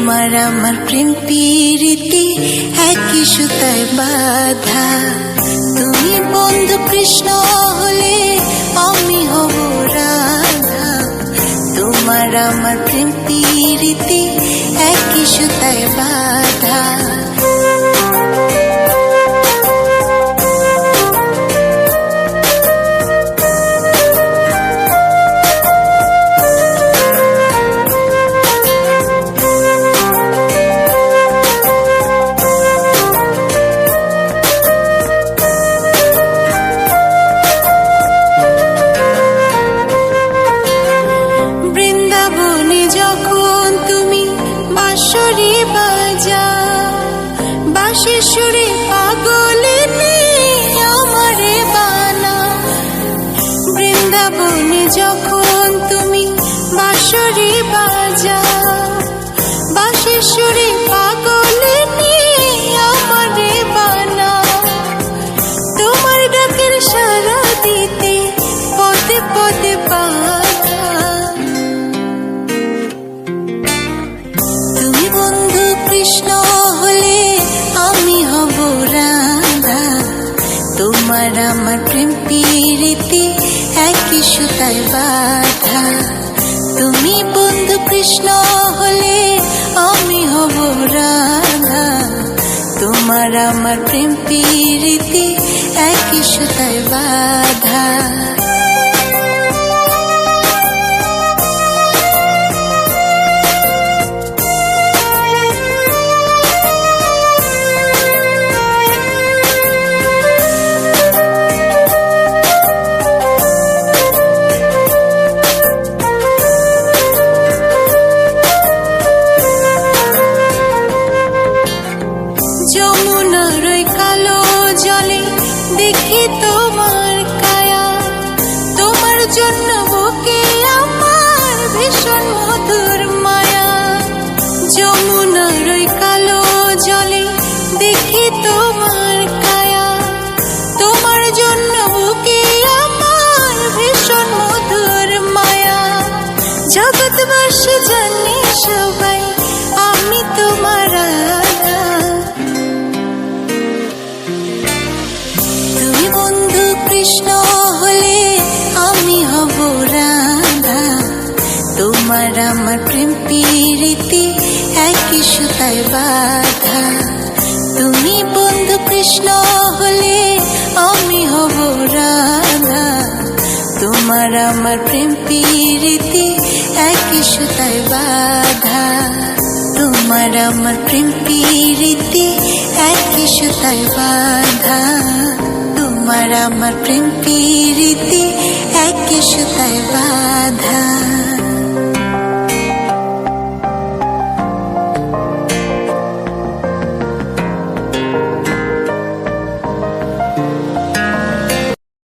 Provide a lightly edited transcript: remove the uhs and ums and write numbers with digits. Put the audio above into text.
তোমার আমার প্রেম প্রীতি একই সুতায় বাঁধা। তুমি বন্ধু কৃষ্ণ হলে আমি হব রাধা। তোমার আমার প্রেম প্রীতি একই সুতায় বাঁধা। বাঁশির পাগলিনী আমারে বানা। বৃন্দাবনে যখন তুমি বাঁশরি বাজাও, বাঁশির পাগলিনী আমারে বানা। তোমার ডাকের সাড়া দিতে পদে পদে বাধা। তুমি বন্ধু কৃষ্ণ হলে আমি হব রাধা। তোমার আমার প্রেম প্রীতি একই সুতায় বাঁধা। তুমি বন্ধু কৃষ্ণ হলে আমি হব রাধা। তোমার আমার প্রেম প্রীতি একই সুতায় বাঁধা। যমুনার ওই কালো জলে দেখি তোমার কায়া। তোমার জন্য বুকে আমার ভীষণ মধুর মায়া। যমুনার ওই কালো জলে দেখি তোমার কায়া। তোমার জন্য বুকে আমার ভীষণ মধুর মায়া। জগৎবাসী জানে সবাই আমি তোমার রাধা। তুমি বন্ধু কৃষ্ণ হলে আমি হব রাধা। তোমার আমার প্রেম প্রীতি একই সুতায় বাঁধা। তুমি বন্ধু কৃষ্ণ হলে আমি হব রাধা। তোমার আমার প্রেম প্রীতি একই সুতায় বাঁধা। তোমার আমার প্রেম প্রীতি একই সুতায় বাঁধা। তোমার আমার প্রেম প্রীতি একই সুতায় বাঁধা।